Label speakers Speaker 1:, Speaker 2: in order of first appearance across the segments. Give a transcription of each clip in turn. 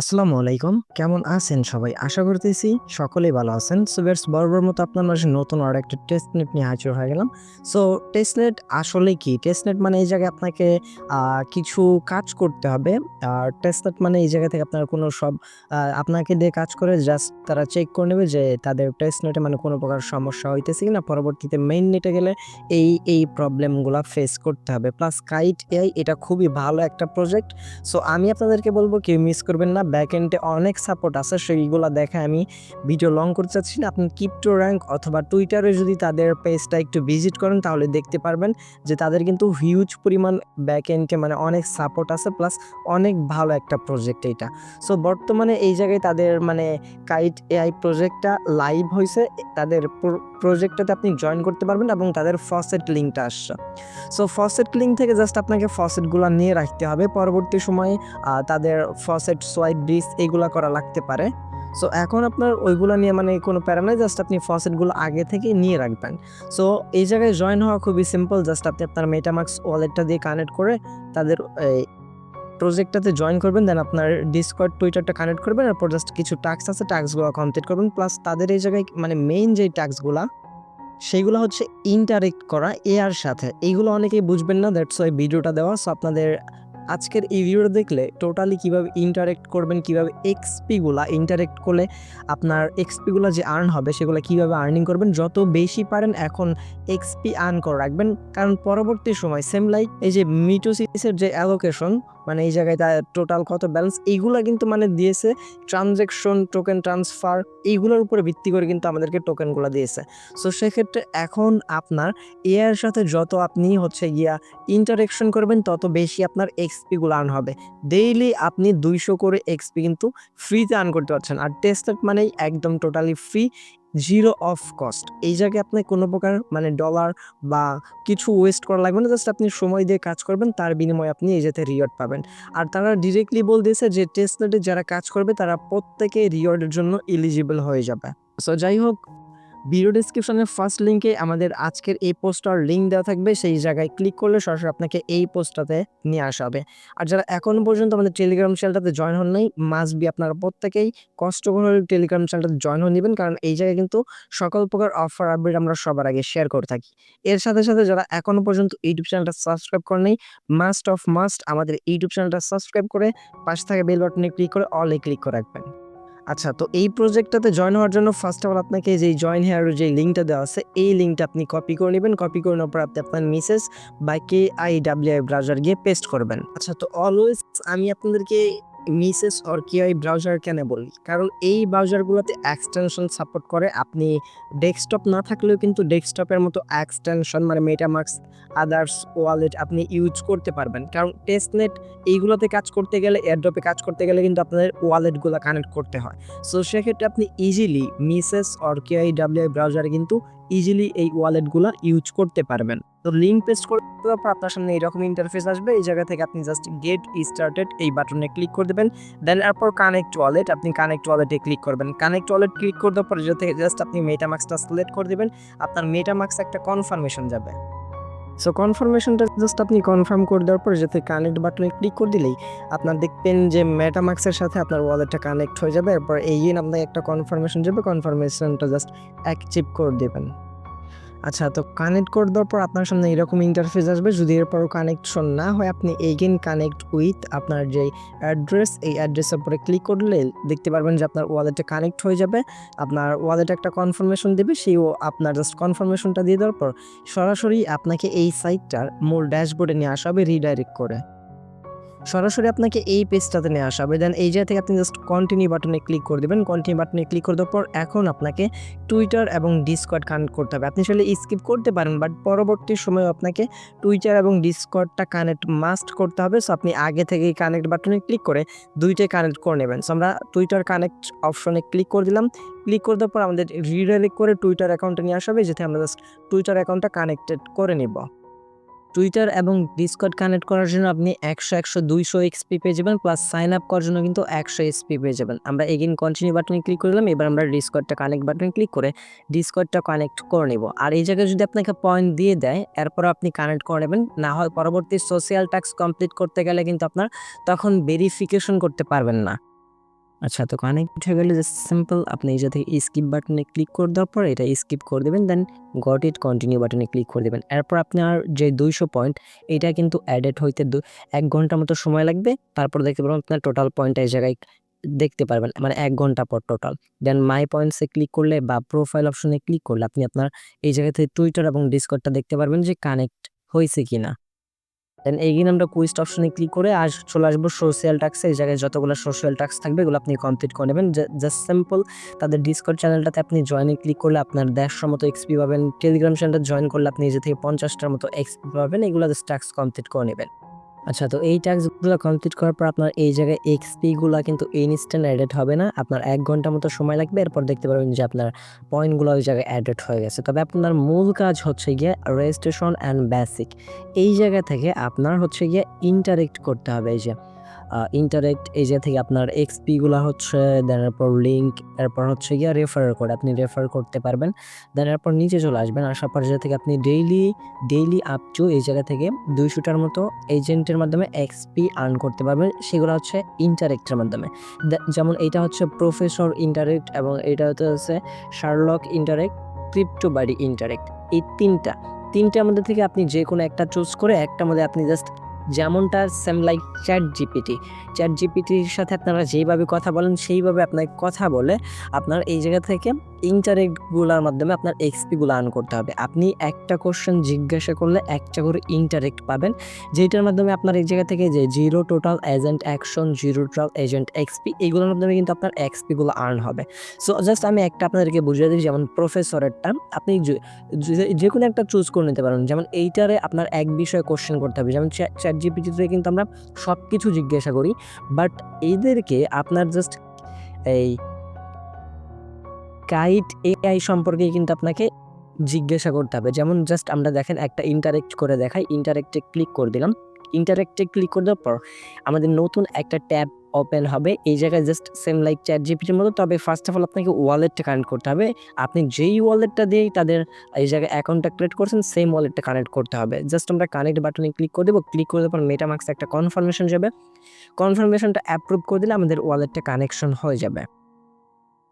Speaker 1: আসসালামু আলাইকুম। কেমন আছেন সবাই? আশা করতেছি সকলেই ভালো আছেন। সো ভিউয়ার্স, বরাবর মতো আপনার মাঝে নতুন আরো একটা টেস্টনেট নিয়ে হাজির হয়ে গেলাম। সো টেস্টনেট আসলে কি? টেস্টনেট মানে এই জায়গায় আপনাকে কিছু কাজ করতে হবে। আর টেস্টনেট মানে এই জায়গা থেকে আপনার কোনো সব আপনাকে দিয়ে কাজ করে জাস্ট তারা চেক করে নেবে যে তাদের টেস্টনেটে মানে কোনো প্রকার সমস্যা হইতেছে কিনা। পরবর্তীতে মেইন নেটে গেলে এই প্রবলেমগুলা ফেস করতে হবে। প্লাস কাইট এআই এটা খুবই ভালো একটা প্রজেক্ট। সো আমি আপনাদেরকে বলব কেউ মিস করবেন না। ব্যাকএন্ডে অনেক সাপোর্ট আছে, সেইগুলা দেখায় আমি ভিডিও লং করতে চাচ্ছি না। আপনি ক্রিপ্টো র‍্যাঙ্ক অথবা টুইটারে যদি তাদের পেজটা একটু ভিজিট করেন তাহলে দেখতে পারবেন যে তাদের কিন্তু হিউজ পরিমাণ ব্যাকএন্ডে মানে অনেক সাপোর্ট আছে, প্লাস অনেক ভালো একটা প্রজেক্ট এইটা। সো বর্তমানে এই জায়গায় তাদের মানে কাইট এআই প্রজেক্টটা লাইভ হইছে। তাদের প্রজেক্টটাতে আপনি জয়েন করতে পারবেন এবং তাদের ফসেট লিঙ্কটা আসছে। সো ফসেট লিঙ্ক থেকে জাস্ট আপনাকে ফসেটগুলা নিয়ে রাখতে হবে। পরবর্তী সময়ে তাদের ফসেট সোয়াইপ ডিস এগুলা করা লাগতে পারে। সো এখন আপনার ওইগুলা নিয়ে মানে কোনো প্যারা নাই। জাস্ট আপনি ফসেটগুলো আগে থেকেই নিয়ে রাখবেন। সো এই জায়গায় জয়েন হওয়া খুবই সিম্পল। জাস্ট আপনি আপনার মেটামাস্ক ওয়ালেটটা দিয়ে কানেক্ট করে তাদের এই প্রজেক্টটাতে জয়েন করবেন। দেন আপনার ডিসকর্ড, টুইটারটা কানেক্ট করবেন। এরপর জাস্ট কিছু টাস্ক আছে, টাস্কগুলো কমপ্লিট করবেন। প্লাস তাদের এই জায়গায় মানে মেইন যেই টাস্কগুলা সেইগুলো হচ্ছে ইন্টারেক্ট করা এআর সাথে। এইগুলো অনেকেই বুঝবেন না, দ্যাটস ওয়াই ভিডিওটা দেওয়া। সো আপনাদের আজকের এই ভিডিওটা দেখলে টোটালি কিভাবে ইন্টারেক্ট করবেন, কিভাবে এক্সপিগুলা ইন্টারেক্ট করলে আপনার এক্সপিগুলা যে আর্ন হবে সেগুলো কিভাবে আর্নিং করবেন, যত বেশি পারেন এখন এক্সপি আর্ন করে রাখবেন। কারণ পরবর্তী সময় সেম লাইক এই যে মিটোসিসের যে অ্যালোকেশন মানে এই জায়গায় তার টোটাল কত ব্যালেন্স এইগুলা কিন্তু মানে দিয়েছে ট্রানজ্যাকশন, টোকেন ট্রান্সফার এইগুলোর উপরে ভিত্তি করে কিন্তু আমাদেরকে টোকেনগুলো দিয়েছে। সো সেক্ষেত্রে এখন আপনার এআইয়ের সাথে যত আপনি হচ্ছে গিয়া ইন্টারেকশন করবেন তত বেশি আপনার এক্সপিগুলো আর্ন হবে। ডেইলি আপনি 200 করে এক্সপি কিন্তু ফ্রিতে আর্ন করতে পারছেন। আর টেস্টনেট মানেই একদম totally free, zero of cost. এই জায়গায় আপনার কোনো প্রকার মানে ডলার বা কিছু ওয়েস্ট করা লাগবে না। জাস্ট আপনি সময় দিয়ে কাজ করবেন, তার বিনিময়ে আপনি এই যাতে রিওয়ার্ড পাবেন। আর তারা ডিরেক্টলি বলতেছে যে টেস্টনেটে যারা কাজ করবে তারা প্রত্যেকে রিওয়ার্ডের জন্য এলিজিবল হয়ে যাবে। সো যাই হোক, ভিডিও ডেসক্রিপশনের ফার্স্ট লিঙ্কে আমাদের আজকের এই পোস্টটার লিঙ্ক দেওয়া থাকবে। সেই জায়গায় ক্লিক করলে সরাসরি আপনাকে এই পোস্টটাতে নিয়ে আসা হবে। আর যারা এখনো পর্যন্ত আমাদের টেলিগ্রাম চ্যানেলটাতে জয়েন হন নাই, মাস্ট বি আপনারা প্রত্যেকেই কষ্ট করে টেলিগ্রাম চ্যানেলটাতে জয়েন হয়ে নিবেন। কারণ এই জায়গায় কিন্তু সকল প্রকার অফার আপডেট আমরা সবার আগে শেয়ার করে থাকি। এর সাথে, সাথে যারা এখনো পর্যন্ত ইউটিউব চ্যানেলটা সাবস্ক্রাইব করেন নাই, মাস্ট অফ মাস্ট আমাদের ইউটিউব চ্যানেলটা সাবস্ক্রাইব করে পাশে থাকা বেল বাটনে ক্লিক করে অলে ক্লিক করে রাখবেন। আচ্ছা, তো এই প্রজেক্টটাতে জয়েন হওয়ার জন্য ফার্স্ট অফ অল আপনাকে যেই জয়েন হেয়ার যে লিঙ্কটা দেওয়া আছে এই লিঙ্কটা আপনি কপি করে নেবেন। কপি করে নেওয়ার পর আপনি আপনার মিসেস বা KIWI ব্রাউজার গিয়ে পেস্ট করবেন। আচ্ছা, তো অলওয়েজ আমি আপনাদেরকে মিসেস অর KIWI ব্রাউজার কেন বলি? কারণ এই ব্রাউজারগুলোতে এক্সটেনশন সাপোর্ট করে। আপনি ডেস্কটপ না থাকলেও কিন্তু ডেস্কটপের মতো এক্সটেনশন মানে মেটামাস্ক, আদার্স ওয়ালেট আপনি ইউজ করতে পারবেন। কারণ টেস্টনেট এইগুলোতে কাজ করতে গেলে, এয়ারড্রপে কাজ করতে গেলে কিন্তু আপনাদের ওয়ালেটগুলো কানেক্ট করতে হয়। সো সেক্ষেত্রে আপনি ইজিলি মিসেস অর KIWI ব্রাউজারে কিন্তু ইজিলি এই ওয়ালেটগুলা ইউজ করতে পারবেন। তো লিঙ্ক পেস্ট করে দেওয়ার পর আপনার সামনে এরকম ইন্টারফেস আসবে। এই জায়গা থেকে আপনি জাস্ট গেট স্টার্টেড এই বাটনে ক্লিক করে দেবেন। দেন এরপর কানেক্ট ওয়ালেট, আপনি কানেক্ট ওয়ালেটে ক্লিক করবেন। কানেক্ট ওয়ালেট ক্লিক করে দেওয়ার পর যে থেকে জাস্ট আপনি মেটামাস্কটা সিলেক্ট করে দিবেন। আপনার মেটামাস্ক একটা কনফার্মেশন যাবে। সো কনফার্মেশনটা জাস্ট আপনি কনফার্ম করে দেওয়ার পর যাতে কানেক্ট বাটনে ক্লিক করে দিলেই আপনার দেখবেন যে মেটামাস্কের সাথে আপনার ওয়ালেটটা কানেক্ট হয়ে যাবে। এরপর এগেইন আপনাকে একটা কনফার্মেশন যাবে, কনফার্মেশনটা জাস্ট অ্যাকসেপ্ট করে দিবেন। আচ্ছা, তো কানেক্ট করে দেওয়ার পর আপনার সামনে এরকম ইন্টারফেস আসবে। যদি এরপরও কানেকশন না হয় আপনি এগেইন কানেক্ট উইথ আপনার যেই অ্যাড্রেস, এই অ্যাড্রেসের উপরে ক্লিক করলে দেখতে পারবেন যে আপনার ওয়ালেটে কানেক্ট হয়ে যাবে। আপনার ওয়ালেটে একটা কনফার্মেশন দিবে, আপনার জাস্ট কনফার্মেশনটা দিয়ে দেওয়ার পর সরাসরি আপনাকে এই সাইটটার মূল ড্যাশবোর্ডে নিয়ে আসা হবে রিডাইরেক্ট করে। সরাসরি আপনাকে এই পেজটাতে নিয়ে আসা হবে। দেন এই জায়গা থেকে আপনি জাস্ট কন্টিনিউ বাটনে ক্লিক করে দিবেন। কন্টিনিউ বাটনে ক্লিক করে দেওয়ার পর এখন আপনাকে টুইটার এবং ডিসকর্ড কানেক্ট করতে হবে। আপনি চাইলে স্কিপ করতে পারেন, বাট পরবর্তী সময়ে আপনাকে টুইটার এবং ডিসকর্ডটা কানেক্ট মাস্ট করতে হবে। সো আপনি আগে থেকেই কানেক্ট বাটনে ক্লিক করে দুইটাই কানেক্ট করে নেবেন। সো আমরা টুইটার কানেক্ট অপশনে ক্লিক করে দিলাম। ক্লিক করে দেওয়ার পর আমাদের রিডাইরেক্ট করে টুইটার অ্যাকাউন্টে নিয়ে আসা হবে, যাতে আমরা জাস্ট টুইটার অ্যাকাউন্টটা কানেক্টেড করে নিব। টুইটার এবং ডিসকর্ড কানেক্ট করার জন্য আপনি 100, 100, 200 এক্সপি পেয়ে যাবেন। প্লাস সাইন আপ করার জন্য কিন্তু 100 এক্সপি পেয়ে যাবেন। আমরা এগেইন কন্টিনিউ বাটনে ক্লিক করে দিলাম। এবার আমরা ডিসকর্ডটা কানেক্ট বাটনে ক্লিক করে ডিসকর্ডটা কানেক্ট করে নিব। আর এই জায়গায় যদি আপনাকে পয়েন্ট দিয়ে দেয় এরপর আপনি কানেক্ট করে নেবেন। না হয় পরবর্তী সোশ্যাল টাস্ক কমপ্লিট করতে গেলে কিন্তু আপনার তখন ভেরিফিকেশন করতে পারবেন না। আচ্ছা, তো কানেক্ট হয়ে গেলে জাস্ট সিম্পল আপনি এই জায়গা থেকে স্কিপ বাটনে ক্লিক করে দেওয়ার পর এটা স্কিপ করে দেবেন, দেন গট ইট কন্টিনিউ বাটনে ক্লিক করে দেবেন। এরপর আপনার যে 200 পয়েন্ট এটা কিন্তু অ্যাডেড হইতে 1 ঘন্টার মতো সময় লাগবে। তারপর দেখতে পারবেন আপনার টোটাল পয়েন্ট এই জায়গায় দেখতে পারবেন, মানে 1 ঘন্টা পর টোটাল। দেন মাই পয়েন্টসে ক্লিক করলে বা প্রোফাইল অপশনে ক্লিক করলে আপনি আপনার এই জায়গা থেকে টুইটার এবং ডিসকর্ডটা দেখতে পারবেন যে কানেক্ট হয়েছে কিনা। দেন এগেইন আমরা কুইজ অপশনে ক্লিক করে চলে আসবো সোশ্যাল টাস্কে। এই জায়গায় যতগুলো সোশ্যাল টাস্ক থাকবে এগুলো আপনি কমপ্লিট করে নেবেন। জাস্ট সিম্পল তাদের ডিসকর্ড চ্যানেলটাতে আপনি জয়েনে ক্লিক করলে আপনার 150 মতো এক্সপি পাবেন। টেলিগ্রাম চ্যানেলটা জয়েন করলে আপনি নিজে থেকে 50টার মতো এক্সপি পাবেন। এগুলো জাস্ট টাস্ক কমপ্লিট করে নেবেন। আচ্ছা, তো এই টাস্কগুলো কমপ্লিট করার পর আপনার এই জায়গায় এক্সপি গুলা কিন্তু ইনস্ট্যান্ট অ্যাডেড হবে না। আপনার 1 ঘন্টা মতো সময় লাগবে। এরপর দেখতে পারবেন যে আপনার পয়েন্টগুলো ওই জায়গায় অ্যাডেড হয়ে গেছে। তবে আপনার মূল কাজ হচ্ছে গিয়ে রেজিস্ট্রেশন অ্যান্ড বেসিক। এই জায়গা থেকে আপনার হচ্ছে গিয়ে ইন্টারেক্ট করতে হবে। এই যে ইন্টারেক্ট এই জায়গা থেকে আপনার এক্সপি গুলা হচ্ছে, দেন এরপর লিঙ্ক, এরপর হচ্ছে গিয়ে রেফার কোড আপনি রেফার করতে পারবেন। দেন এরপর নিচে চলে আসবেন, আসার পর জায়গা থেকে আপনি ডেইলি আপ টু এই জায়গা থেকে 200টার মতো এজেন্টের মাধ্যমে এক্সপি আর্ন করতে পারবেন। সেগুলো হচ্ছে ইন্টারেক্টের মাধ্যমে। যেমন এইটা হচ্ছে প্রফেসর ইন্টারেক্ট এবং এইটা হচ্ছে শার্লক ইন্টারেক্ট, ক্রিপ্টো বাডি ইন্টারেক্ট। এই তিনটার মধ্যে থেকে আপনি যে কোনো একটা চুজ করে একটার মধ্যে আপনি জাস্ট, যেমনটা সেম লাইক চ্যাট জিপিটির সাথে আপনারা যেইভাবে কথা বলেন সেইভাবে আপনাকে কথা বলে আপনার এই জায়গা থেকে ইন্টারেক্টগুলোর মাধ্যমে আপনার এক্সপিগুলো আর্ন করতে হবে। আপনি একটা কোশ্চেন জিজ্ঞাসা করলে একটা করে ইন্টারেক্ট পাবেন, যেটার মাধ্যমে আপনার এই জায়গা থেকে যে 0 total agent action, 0 total agent XP, এইগুলোর মাধ্যমে কিন্তু আপনার এক্সপিগুলো আর্ন হবে। সো জাস্ট আমি একটা আপনাদেরকে বুঝিয়ে দিই, যেমন প্রফেসরেরটা আপনি যে কোনো একটা চুজ করে নিতে পারেন। যেমন এইটারে আপনার এক বিষয়ে কোশ্চেন করতে হবে, যেমন চ্যাট জিপিটিতে কিন্তু আমরা সব কিছু জিজ্ঞাসা করি, বাট এইদেরকে আপনার জাস্ট এই কাইট এআই সম্পর্কে কিন্তু আপনাকে জিজ্ঞাসা করতে হবে। যেমন জাস্ট আমরা দেখেন একটা ইন্টারেক্ট করে দেখাই, ইন্টারেক্টে ক্লিক করে দিলাম। ইন্টারেক্টে ক্লিক করে দেওয়ার পর আমাদের নতুন একটা ট্যাব ওপেন হবে। এই জায়গায় জাস্ট সেম লাইক চ্যাট জিপিটির মতো, তবে ফার্স্ট অফ অল আপনাকে ওয়ালেটটা কানেক্ট করতে হবে। আপনি যেই ওয়ালেটটা দিয়েই তাদের এই জায়গায় অ্যাকাউন্টটা ক্রিয়েট করছেন সেম ওয়ালেটটা কানেক্ট করতে হবে। জাস্ট আমরা কানেক্ট বাটনে ক্লিক করে দেবো। ক্লিক করে দেওয়ার পর মেটামাস্কে একটা কনফার্মেশন যাবে। কনফার্মেশনটা অ্যাপ্রুভ করে দিলে আমাদের ওয়ালেটটা কানেকশন হয়ে যাবে।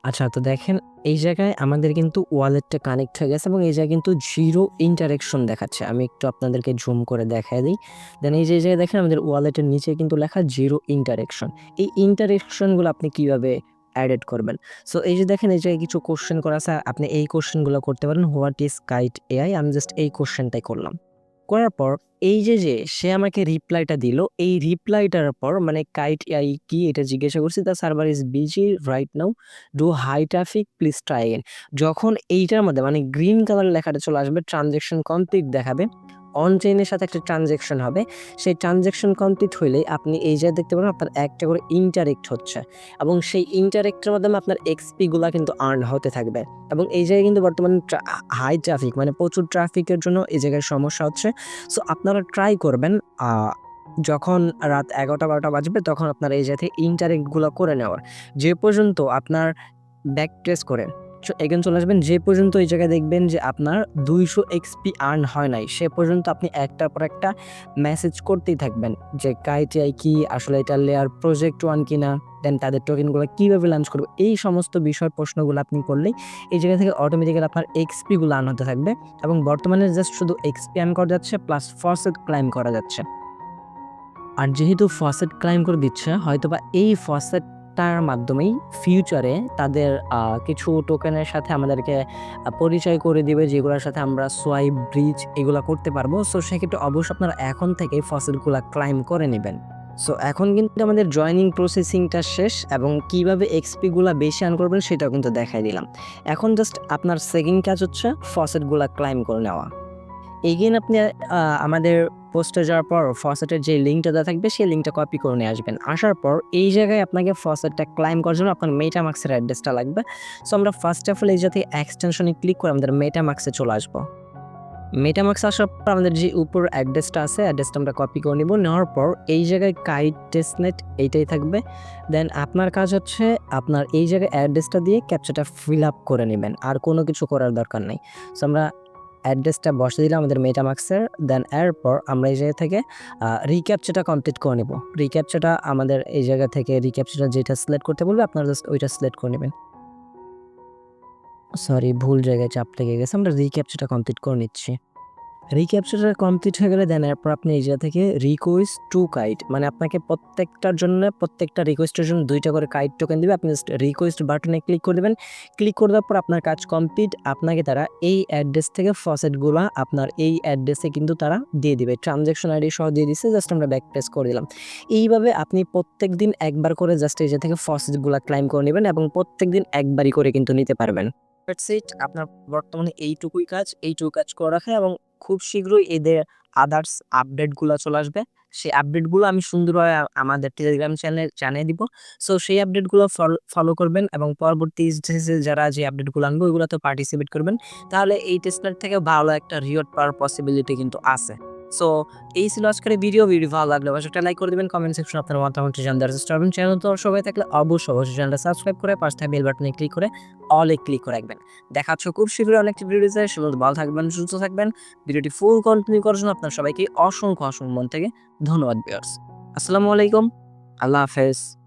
Speaker 1: আচ্ছা, তো দেখেন এই জায়গায় আমাদের কিন্তু ওয়ালেটটা কানেক্ট হয়ে গেছে এবং এই জায়গায় কিন্তু 0 ইন্টারেকশন দেখাচ্ছে। আমি একটু আপনাদেরকে জুম করে দেখায় দিই। দেন এই যে এই জায়গায় দেখেন আমাদের ওয়ালেটের নিচে কিন্তু লেখা 0 ইন্টারেকশন। এই ইন্টারেকশনগুলো আপনি কিভাবে এড করবেন? সো এই যে দেখেন এই জায়গায় কিছু কোশ্চেন করা আছে। আপনি এই কোশ্চেনগুলো করতে পারেন। What is kite AI? আমি জাস্ট এই কোশ্চেনটাই করলাম। করার পর এই যে সে আমাকে রিপ্লাইটা দিল, এই রিপ্লাইটার পর মানে কাইট এআই কি এটা জিজ্ঞাসা করছি, the server is busy right now, due high traffic, please try again. যখন এইটার মধ্যে মানে গ্রিন কালার লেখাটা চলে আসবে, ট্রানজ্যাকশন কমপ্লিট দেখাবে, অন চেইনের সাথে একটা ট্রানজ্যাকশন হবে। সেই ট্রানজ্যাকশন কমপ্লিট হইলেই আপনি এই যে দেখতে পারেন আপনার একটা করে ইন্টারেক্ট হচ্ছে এবং সেই ইন্টারেক্টের মাধ্যমে আপনার এক্সপিগুলা কিন্তু আর্ন হতে থাকবে। এবং এই জায়গায় কিন্তু বর্তমানে হাই ট্রাফিক মানে প্রচুর ট্রাফিকের জন্য এই জায়গায় সমস্যা হচ্ছে। সো আপনারা ট্রাই করবেন যখন রাত 11টা-12টা বাজবে তখন আপনার এই জায়গা থেকে ইন্টারেক্টগুলো করে নেওয়ার। যে পর্যন্ত আপনার ব্যাক ট্রেস করে এগেইন চলে আসবেন, যে পর্যন্ত এই জায়গায় দেখবেন যে আপনার 200 এক্সপি আর্ন হয় নাই, সে পর্যন্ত আপনি একটার পর একটা মেসেজ করতেই থাকবেন যে কাইট এআই কি, আসলে এটা লেয়ার প্রজেক্ট 1 কিনা, দেন তাদের টোকেনগুলো কীভাবে লঞ্চ করবে, এই সমস্ত বিষয় প্রশ্নগুলো আপনি করলেই এই জায়গা থেকে অটোমেটিক্যালি আপনার এক্সপিগুলো আর্ন হতে থাকবে। এবং বর্তমানে জাস্ট শুধু এক্সপি আর্ন করা যাচ্ছে প্লাস ফসেট ক্লাইম করা যাচ্ছে। আর যেহেতু ফসেট ক্লাইম করে দিচ্ছে, হয়তোবা এই ফসেটটার মাধ্যমেই ফিউচারে তাদের কিছু টোকেনের সাথে আমাদেরকে পরিচয় করে দিবে, যেগুলোর সাথে আমরা সোয়াইপ, ব্রিজ এগুলো করতে পারবো। সো সেক্ষেত্রে অবশ্যই আপনারা এখন থেকেই ফসেটগুলো ক্লাইম করে নেবেন। সো এখন কিন্তু আমাদের জয়েনিং প্রসেসিংটা শেষ এবং কীভাবে এক্সপিগুলো বেশি আর্ন করবেন সেটাও কিন্তু দেখাই দিলাম। এখন জাস্ট আপনার সেকেন্ড কাজ হচ্ছে ফসেটগুলো ক্লাইম করে নেওয়া। এগেইন আপনি আমাদের পোস্টে যাওয়ার পর ফসেটের যে লিঙ্কটা দেওয়া থাকবে সেই লিঙ্কটা কপি করে নিয়ে আসবেন। আসার পর এই জায়গায় আপনাকে ফসেটটা ক্লাইম করার জন্য আপনার মেটামাক্সের অ্যাড্রেসটা লাগবে। সো আমরা ফার্স্ট অফ অল এই জাতীয় এক্সটেনশনে ক্লিক করে আমাদের মেটামাক্সে চলে আসবো। মেটামাক্স আসার পর আমাদের যে উপর অ্যাড্রেসটা আছে, অ্যাড্রেসটা আমরা কপি করে নিব। নেওয়ার পর এই জায়গায় কাইট টেস্টনেট এইটাই থাকবে। দেন আপনার কাজ হচ্ছে আপনার এই জায়গায় অ্যাড্রেসটা দিয়ে ক্যাপচাটা ফিল আপ করে নেবেন, আর কোনো কিছু করার দরকার নেই। সো আমরা অ্যাড্রেসটা বসে দিলাম আমাদের মেটামাক্সের। দেন এরপর আমরা এই জায়গা থেকে রিক্যাপচাটা কমপ্লিট করে নেব। রিক্যাপচাটা আমাদের এই জায়গা থেকে রিক্যাপচাটা যেটা সিলেক্ট করতে বলবে আপনারা জাস্ট ওইটা সিলেক্ট করে নেবেন। সরি, ভুল জায়গায় চাপ লেগে গেছে। আমরা রিক্যাপচাটা কমপ্লিট করে নিচ্ছি। রিক্যাপচারটা কমপ্লিট হয়ে গেলে দেন এরপর আপনি এই জায়গা থেকে রিকোয়েস্ট টু কাইট, মানে আপনাকে প্রত্যেকটার জন্য প্রত্যেকটা রিকোয়েস্টের জন্য 2টা করে কাইট টোকেন দিবে। আপনি জাস্ট রিকোয়েস্ট বাটনে ক্লিক করে দেবেন। ক্লিক করে দেওয়ার পর আপনার কাজ কমপ্লিট। আপনাকে তারা এই অ্যাড্রেস থেকে ফসেটগুলা আপনার এই অ্যাড্রেসে কিন্তু তারা দিয়ে দিবে। ট্রানজ্যাকশন আইডি সহ দিয়ে দিচ্ছে, জাস্ট আমরা ব্যাক প্রেস করে দিলাম। এইভাবে আপনি প্রত্যেকদিন একবার করে জাস্ট এই জায়গা থেকে ফসেটগুলা ক্লাইম করে নেবেন এবং প্রত্যেকদিন একবারই করে কিন্তু নিতে পারবেন। That's it. আপনার বর্তমানে এইটুকুই কাজ, এইটুকু কাজ করে রাখা এবং খুব শীঘ্রই এদের আদার্স আপডেটগুলো চলে আসবে। সেই আপডেটগুলো আমি সুন্দরভাবে আমাদের টেলিগ্রাম চ্যানেলে জানিয়ে দিব। সো সেই আপডেটগুলো ফলো করবেন এবং পরবর্তী স্টেজে যারা যে আপডেটগুলো আনবে ওইগুলোতে পার্টিসিপেট করবেন। তাহলে এই টেস্টনেট থেকে ভালো একটা রিওয়ার্ড পাওয়ার পসিবিলিটি কিন্তু আছে। সো এই ছিল আজকের ভিডিও ভালো লাগলে অবশ্যই একটা লাইক করে দিবেন, কমেন্ট সেকশনে আপনার মতামতটি জানাতে চেষ্টা করবেন। চ্যানেল তো সবাই থাকলে অবশ্যই চ্যানেলটা সাবস্ক্রাইব করে পাশে থাকা বেল বাটনে ক্লিক করে অলে ক্লিক করে রাখবেন। দেখা হচ্ছে খুব শীঘ্রই অনেকটি ভিডিওতে। সেগুলো ভালো থাকবেন, সুস্থ থাকবেন। ভিডিওটি ফুল কন্টিনিউ করার জন্য আপনার সবাইকে অসংখ্য মন থেকে ধন্যবাদ ভিউয়ার্স। আসসালামু আলাইকুম, আল্লাহ হাফেজ।